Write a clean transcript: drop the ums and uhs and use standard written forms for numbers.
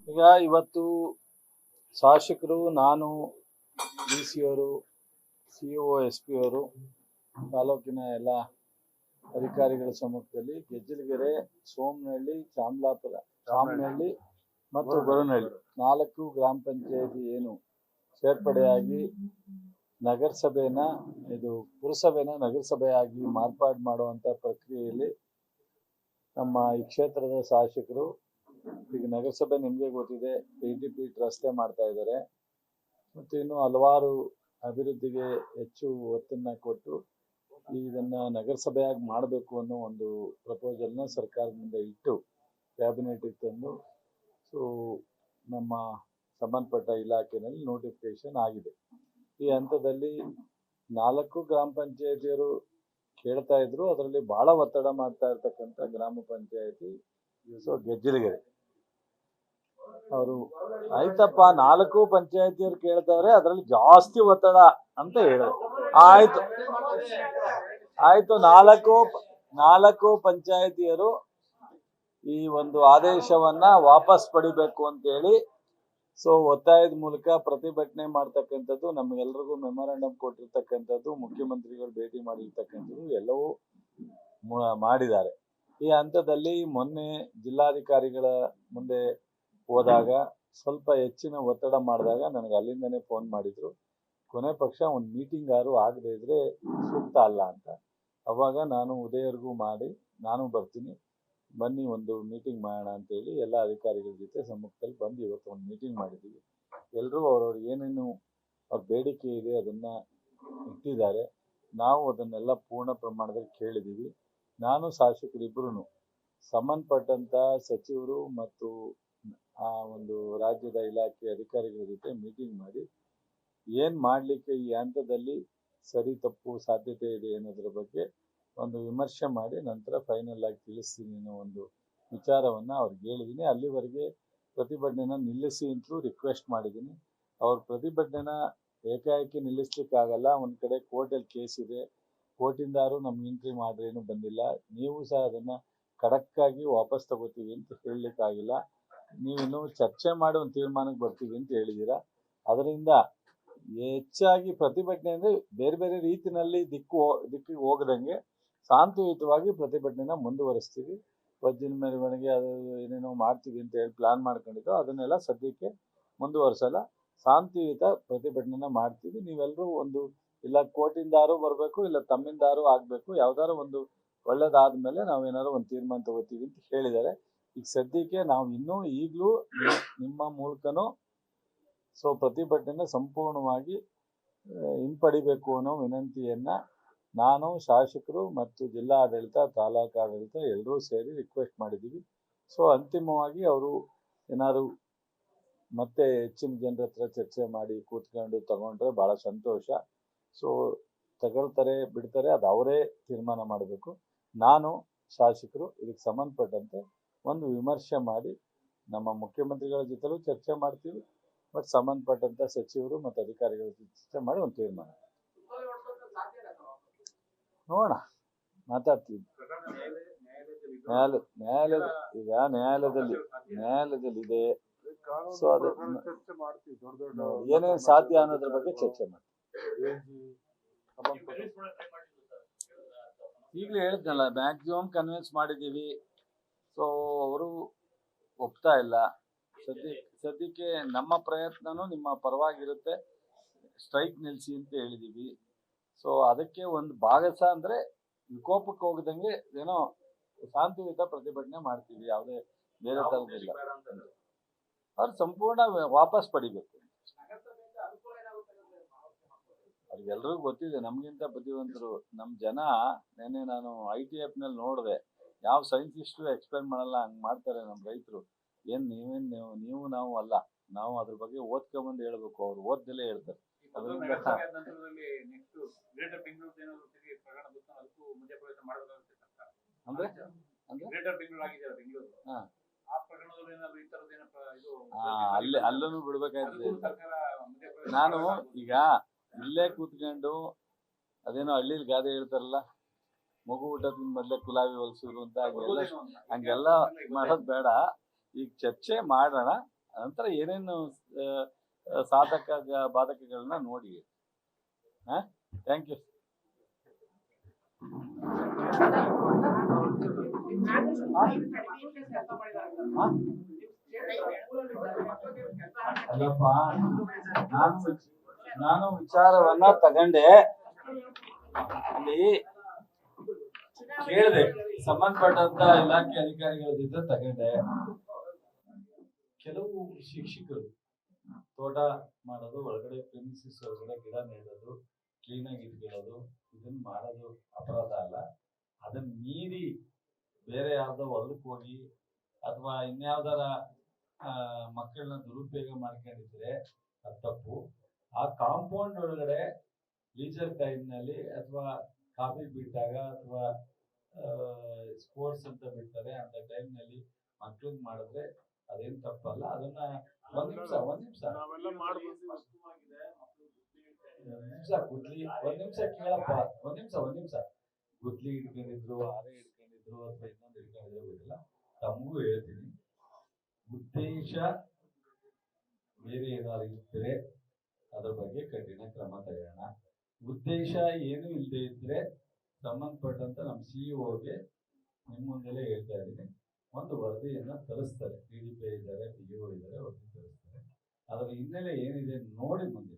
ಈಗ ಇವತ್ತು ಶಾಸಕರು, ನಾನು, DC ಅವರು, CO, SP ಅವರು, ತಾಲೂಕಿನ ಎಲ್ಲ ಅಧಿಕಾರಿಗಳ ಸಮ್ಮುಖದಲ್ಲಿ ಗೆಜ್ಜಲಗೆರೆ, ಸೋಮನಹಳ್ಳಿ, ಚಾಮನಹಳ್ಳಿ ಮತ್ತು ಗೊರವನಹಳ್ಳಿ 4 ಗ್ರಾಮ ಪಂಚಾಯತಿ ಏನು ಸೇರ್ಪಡೆಯಾಗಿ ನಗರಸಭೆನ ಪುರಸಭೆನ ನಗರಸಭೆಯಾಗಿ ಮಾರ್ಪಾಡು ಮಾಡುವಂತ ಪ್ರಕ್ರಿಯೆಯಲ್ಲಿ ನಮ್ಮ ಈ ಕ್ಷೇತ್ರದ ಶಾಸಕರು ಈಗ ನಗರಸಭೆ ನಿಮಗೆ ಗೊತ್ತಿದೆ, 80 ಫೀಟ್ ರಸ್ತೆ ಮಾಡ್ತಾ ಇದ್ದಾರೆ ಮತ್ತು ಇನ್ನು ಹಲವಾರು ಅಭಿವೃದ್ಧಿಗೆ ಹೆಚ್ಚು ಒತ್ತನ್ನು ಕೊಟ್ಟು ಇದನ್ನ ನಗರಸಭೆಯಾಗಿ ಮಾಡಬೇಕು ಅನ್ನೋ ಒಂದು ಪ್ರಪೋಸಲ್ನ ಸರ್ಕಾರದ ಮುಂದೆ ಇಟ್ಟು ಕ್ಯಾಬಿನೆಟ್ಗೆ ತಂದು ನಮ್ಮ ಸಂಬಂಧಪಟ್ಟ ಇಲಾಖೆಯಲ್ಲಿ ನೋಟಿಫಿಕೇಶನ್ ಆಗಿದೆ. ಈ ಹಂತದಲ್ಲಿ 4 ಗ್ರಾಮ ಪಂಚಾಯತಿಯರು ಕೇಳ್ತಾ ಇದ್ರು, ಅದರಲ್ಲಿ ಬಹಳ ಒತ್ತಡ ಮಾಡ್ತಾ ಇರ್ತಕ್ಕಂಥ ಗ್ರಾಮ ಪಂಚಾಯತಿ ಗೆಜ್ಜಲಗೆರೆ ಅವರು ಆಯ್ತಪ್ಪ 4 ಪಂಚಾಯತಿಯರು ಕೇಳ್ತಾವ್ರೆ, ಅದರಲ್ಲಿ ಜಾಸ್ತಿ ಒತ್ತಡ ಅಂತ ಹೇಳಿದ್ರು. ಆಯ್ತು 4 ಪಂಚಾಯತಿಯರು ಈ ಒಂದು ಆದೇಶವನ್ನ ವಾಪಸ್ ಪಡಿಬೇಕು ಅಂತ ಹೇಳಿ ಒತ್ತಾಯದ ಮೂಲಕ ಪ್ರತಿಭಟನೆ ಮಾಡ್ತಕ್ಕಂಥದ್ದು, ನಮಗೆಲ್ಲರಿಗೂ ಮೆಮೊರಾಂಡಮ್ ಕೊಟ್ಟಿರ್ತಕ್ಕಂಥದ್ದು, ಮುಖ್ಯಮಂತ್ರಿಗಳು ಭೇಟಿ ಮಾಡಿರ್ತಕ್ಕಂಥದ್ದು ಎಲ್ಲವೂ ಮಾಡಿದ್ದಾರೆ. ಈ ಹಂತದಲ್ಲಿ ಮೊನ್ನೆ ಜಿಲ್ಲಾಧಿಕಾರಿಗಳ ಮುಂದೆ ಹೋದಾಗ ಸ್ವಲ್ಪ ಹೆಚ್ಚಿನ ಒತ್ತಡ ಮಾಡಿದಾಗ ನನಗೆ ಅಲ್ಲಿಂದನೇ ಫೋನ್ ಮಾಡಿದ್ರು, ಕೊನೆ ಪಕ್ಷ ಒಂದು ಮೀಟಿಂಗ್ ಯಾರು ಆಗದೆ ಇದ್ರೆ ಸೂಕ್ತ ಅಲ್ಲ ಅಂತ. ಅವಾಗ ನಾನು ಉದಯರ್ಗೂ ಮಾಡಿ ನಾನು ಬರ್ತೀನಿ, ಬನ್ನಿ ಒಂದು ಮೀಟಿಂಗ್ ಮಾಡೋಣ ಅಂತೇಳಿ ಎಲ್ಲ ಅಧಿಕಾರಿಗಳ ಜೊತೆ ಸಮ್ಮುಖದಲ್ಲಿ ಬಂದು ಇವತ್ತು ಒಂದು ಮೀಟಿಂಗ್ ಮಾಡಿದ್ದೀವಿ. ಎಲ್ಲರೂ ಅವ್ರವ್ರಿಗೆ ಏನೇನು ಅವ್ರ ಬೇಡಿಕೆ ಇದೆ ಅದನ್ನ ಇಟ್ಟಿದ್ದಾರೆ. ನಾವು ಅದನ್ನೆಲ್ಲ ಪೂರ್ಣ ಪ್ರಮಾಣದಲ್ಲಿ ಕೇಳಿದ್ದೀವಿ. ನಾನು ಶಾಸಕರಿಬ್ಬರೂ ಸಂಬಂಧಪಟ್ಟಂತ ಸಚಿವರು ಮತ್ತು ಆ ಒಂದು ರಾಜ್ಯದ ಇಲಾಖೆ ಅಧಿಕಾರಿಗಳ ಜೊತೆ ಮೀಟಿಂಗ್ ಮಾಡಿ ಏನ್ ಮಾಡ್ಲಿಕ್ಕೆ ಈ ಹಂತದಲ್ಲಿ ಸರಿ ತಪ್ಪು ಸಾಧ್ಯತೆ ಇದೆ ಅನ್ನೋದ್ರ ಬಗ್ಗೆ ಒಂದು ವಿಮರ್ಶೆ ಮಾಡಿ ನಂತರ ಫೈನಲ್ ಆಗಿ ತಿಳಿಸ್ತೀನಿ ಅನ್ನೋ ಒಂದು ವಿಚಾರವನ್ನ ಅವ್ರಿಗೆ ಹೇಳಿದ್ದೀನಿ. ಅಲ್ಲಿವರೆಗೆ ಪ್ರತಿಭಟನೆನ ನಿಲ್ಲಿಸಿ ಅಂತಲೂ ರಿಕ್ವೆಸ್ಟ್ ಮಾಡಿದ್ದೀನಿ. ಅವ್ರ ಪ್ರತಿಭಟನೆನ ಏಕಾಏಕಿ ನಿಲ್ಲಿಸ್ಲಿಕ್ಕಾಗಲ್ಲ. ಒಂದ್ ಕಡೆ ಕೋರ್ಟಲ್ಲಿ ಕೇಸ್ ಇದೆ, ಕೋರ್ಟಿಂದಾರು ನಮ್ಗೆ ಎಂಟ್ರಿ ಮಾಡ್ರಿ ಏನು ಬಂದಿಲ್ಲ, ನೀವು ಸಹ ಅದನ್ನ ಖಡಕ್ಕಾಗಿ ವಾಪಸ್ ತಗೋತೀವಿ ಅಂತ ಹೇಳಲಿಕ್ಕಾಗಿಲ್ಲ. ನೀವಿನ್ನು ಚರ್ಚೆ ಮಾಡಿ ಒಂದು ತೀರ್ಮಾನಕ್ಕೆ ಬರ್ತೀವಿ ಅಂತ ಹೇಳಿದ್ದೀರಾ. ಅದರಿಂದ ಹೆಚ್ಚಾಗಿ ಪ್ರತಿಭಟನೆ ಅಂದ್ರೆ ಬೇರೆ ಬೇರೆ ರೀತಿಯಲ್ಲಿ ದಿಕ್ಕಿಗೆ ಹೋಗದಂಗೆ ಶಾಂತಿಯುತವಾಗಿ ಪ್ರತಿಭಟನೆನ ಮುಂದುವರಿಸ್ತೀವಿ. ವಜ್ಜಿನ ಮೆರವಣಿಗೆ ಅದು ಏನೇನೋ ಮಾಡ್ತೀವಿ ಅಂತ ಹೇಳಿ ಪ್ಲಾನ್ ಮಾಡ್ಕೊಂಡಿದ್ದು ಅದನ್ನೆಲ್ಲ ಸದ್ಯಕ್ಕೆ ಮುಂದುವರಿಸಲ್ಲ, ಶಾಂತಿಯುತ ಪ್ರತಿಭಟನೆನ ಮಾಡ್ತೀವಿ. ನೀವೆಲ್ಲರೂ ಒಂದು ಇಲ್ಲ ಕೋರ್ಟಿಂದಾರು ಬರಬೇಕು, ಇಲ್ಲ ತಮ್ಮಿಂದಾರು ಆಗಬೇಕು, ಯಾವ್ದಾದ್ರು ಒಂದು ಒಳ್ಳೇದಾದ್ಮೇಲೆ ನಾವೇನಾದ್ರು ಒಂದು ತೀರ್ಮಾನ ತಗೋತೀವಿ ಅಂತ ಹೇಳಿದ್ದಾರೆ. ಈಗ ಸದ್ಯಕ್ಕೆ ನಾವು ಇನ್ನೂ ಈಗಲೂ ನಿಮ್ಮ ಮೂಲಕನೂ ಪ್ರತಿಭಟನೆನ ಸಂಪೂರ್ಣವಾಗಿ ಹಿಂಪಡಿಬೇಕು ಅನ್ನೋ ವಿನಂತಿಯನ್ನ ನಾನು, ಶಾಸಕರು ಮತ್ತು ಜಿಲ್ಲಾ ಆಡಳಿತ, ತಾಲೂಕು ಆಡಳಿತ ಎಲ್ಲರೂ ಸೇರಿ ರಿಕ್ವೆಸ್ಟ್ ಮಾಡಿದ್ದೀವಿ. ಅಂತಿಮವಾಗಿ ಅವರು ಏನಾದ್ರು ಮತ್ತೆ ಹೆಚ್ಚಿನ ಜನರ ಹತ್ರ ಚರ್ಚೆ ಮಾಡಿ ಕೂತ್ಕೊಂಡು ತಗೊಂಡ್ರೆ ಬಹಳ ಸಂತೋಷ. ತಗೊಳ್ತಾರೆ ಬಿಡ್ತಾರೆ ಅದು ಅವರೇ ತೀರ್ಮಾನ ಮಾಡಬೇಕು. ನಾನು, ಶಾಸಕರು ಇದಕ್ಕೆ ಸಂಬಂಧಪಟ್ಟಂತೆ ಒಂದು ವಿಮರ್ಶೆ ಮಾಡಿ ನಮ್ಮ ಮುಖ್ಯಮಂತ್ರಿಗಳ ಜೊತೆಲೂ ಚರ್ಚೆ ಮಾಡ್ತೀವಿ ಮತ್ತು ಸಂಬಂಧಪಟ್ಟಂತ ಸಚಿವರು ಮತ್ತು ಅಧಿಕಾರಿಗಳ ಜೊತೆ ಚರ್ಚೆ ಮಾಡಿ ಒಂದು ತೀರ್ಮಾನ ನೋಡೋಣ, ಮಾತಾಡ್ತೀವಿ. ನ್ಯಾಯಾಲಯದಲ್ಲಿ ಇದೆ. ಅದು ಏನೇನು ಸಾಧ್ಯ ಅನ್ನೋದ್ರ ಬಗ್ಗೆ ಚರ್ಚೆ ಮಾಡ್ತೀವಿ. ಈಗಲೇ ಹೇಳಿದ್ನಲ್ಲ, ಮ್ಯಾಕ್ಸಿಮಮ್ ಕನ್ವಿನ್ಸ್ ಮಾಡಿದ್ದೀವಿ. ಅವರು ಒಪ್ತಾ ಇಲ್ಲ. ಸದ್ಯಕ್ಕೆ ನಮ್ಮ ಪ್ರಯತ್ನನೂ ನಿಮ್ಮ ಪರವಾಗಿರುತ್ತೆ, ಸ್ಟ್ರೈಕ್ ನಿಲ್ಲಿಸಿ ಅಂತ ಹೇಳಿದ್ದೀವಿ. ಅದಕ್ಕೆ ಒಂದು ಭಾಗಸ ಅಂದ್ರೆ ವಿಕೋಪಕ್ಕೆ ಹೋಗದಂಗೆ ಏನೋ ಶಾಂತಿಯುತ ಪ್ರತಿಭಟನೆ ಮಾಡ್ತೀವಿ, ಯಾವುದೇ ಬೇರೆ ತರದಿಲ್ಲ. ಅವ್ರು ಸಂಪೂರ್ಣ ವಾಪಸ್ ಪಡಿಬೇಕು. ಅವ್ರಿಗೆಲ್ರಿಗೂ ಗೊತ್ತಿದೆ, ನಮ್ಗಿಂತ ಬುದ್ಧಿವಂತರು ನಮ್ಮ ಜನ. ನೆನ್ನೆ ನಾನು ITF ನಲ್ಲಿ ನೋಡಿದೆ, ಯಾವ ಸೈಂಟಿಸ್ಟು ಎಕ್ಸ್ಪ್ಲೇನ್ ಮಾಡಲ್ಲ, ಹಂಗೆ ಮಾಡ್ತಾರೆ ನಮ್ಮ ರೈತರು. ನೀವು ನಾವು ಅಲ್ಲ, ನಾವು ಅದ್ರ ಬಗ್ಗೆ ಓದ್ಕೊಂಬಂದು ಹೇಳ್ಬೇಕು, ಅವ್ರು ಓದ್ದಲ್ಲೇ ಹೇಳ್ತಾರೆ. ಅದರಿಂದ ಅಲ್ಲೂ ಬಿಡ್ಬೇಕಾಯ್ತದೆ. ನಾನು ಈಗ ಇಲ್ಲೇ ಕೂತ್ಕೊಂಡು ಅದೇನೋ ಹಳ್ಳಿಲಿ ಗಾದೆ ಹೇಳ್ತಾರಲ್ಲ, ಮಗು ಊಟದಿಂದ ಮೊದಲೇ ಕುಲಾವಿ ಹೊಲಿಸಿದ್ರು ಅಂತ ಹಂಗೆಲ್ಲ ಮಾಡೋದು ಬೇಡ. ಈಗ ಚರ್ಚೆ ಮಾಡೋಣ, ನಂತರ ಏನೇನು ಸಾಧಕ ಬಾಧಕಗಳನ್ನ ನೋಡಿ. Thank you. ಅಲ್ಲಪ್ಪ, ನಾನು ವಿಚಾರವನ್ನ ತಗೊಂಡೆ, ಅಲ್ಲಿ ಕೇಳಿದೆ, ಸಂಬಂಧಪಟ್ಟಂತ ಇಲಾಖೆ ಅಧಿಕಾರಿಗಳ ಜೊತೆ ತಗೊಂಡೆ. ಕೆಲವು ಶಿಕ್ಷಕರು ತೋಟ ಮಾಡೋದು, ಒಳಗಡೆ ಪ್ರಿಮಿಸಿಸ್ ಒಳಗಡೆ ಗಿಡ ನೆಡೋದು, ಕ್ಲೀನಾಗಿ ಇಟ್ಕೊಳ್ಳೋದು, ಇದನ್ನ ಮಾಡೋದು ಅಪರಾಧ ಅಲ್ಲ. ಅದನ್ನ ಮೀರಿ ಬೇರೆ ಯಾವ್ದೋ ಹೊಲಕ್ಕೆ ಹೋಗಿ ಅಥವಾ ಇನ್ಯಾವ್ದಾರ ಮಕ್ಕಳನ್ನ ದುರುಪಯೋಗ ಮಾಡ್ಕೊಂಡಿದ್ರೆ ಅದು ತಪ್ಪು. ಆ ಕಾಂಪೌಂಡ್ ಒಳಗಡೆ ಲೀಜರ್ ಟೈಮ್ನಲ್ಲಿ ಅಥವಾ ಕಾಫಿ ಬಿಟ್ಟಾಗ ಅಥವಾ ಸ್ಪೋರ್ಟ್ಸ್ ಅಂತ ಬಿಡ್ತಾರೆ, ಅಂತ ಟೈಮ್ನಲ್ಲಿ ಮಕ್ಳಿಗೆ ಮಾಡಿದ್ರೆ ಅದೇನು ತಪ್ಪಲ್ಲ. ಅದನ್ನ ಒಂದ್ ನಿಮಿಷ ಕೇಳಪ್ಪ, ಒಂದ್ ನಿಮಿಷ ಗುದ್ಲಿ ಇಟ್ಕೊಂಡಿದ್ರು, ಆರೆ ಇಟ್ಕೊಂಡಿದ್ರು ಅಥವಾ ಇನ್ನೊಂದು ಇಟ್ಕೊಂಡಿದ್ರು ಗೊತ್ತಿಲ್ಲ. ತಮಗೂ ಹೇಳ್ತೀನಿ, ಉದ್ದೇಶ ಬೇರೆ ಏನಾದ್ರು ಇದ್ರೆ ಅದ್ರ ಬಗ್ಗೆ ಕಠಿಣ ಕ್ರಮ ತಗೋಣ. ಉದ್ದೇಶ ಏನು ಇಲ್ಲದೆ ಇದ್ರೆ ಸಂಬಂಧಪಟ್ಟಂತ ನಮ್ಮ ಸಿಇಒಗೆ ನಿಮ್ಮ ಮುಂದೆಲೆ ಹೇಳ್ತಾ ಇದ್ದೀನಿ, ಒಂದು ವರದಿಯನ್ನ ತರಿಸ್ತಾರೆ. PDP ಇದ್ದಾರೆ, PO ಇದ್ದಾರೆ, ವರದಿ ತರಿಸ್ತಾರೆ. ಅದರ ಹಿನ್ನೆಲೆ ಏನಿದೆ ನೋಡಿ ಮುಂದೆ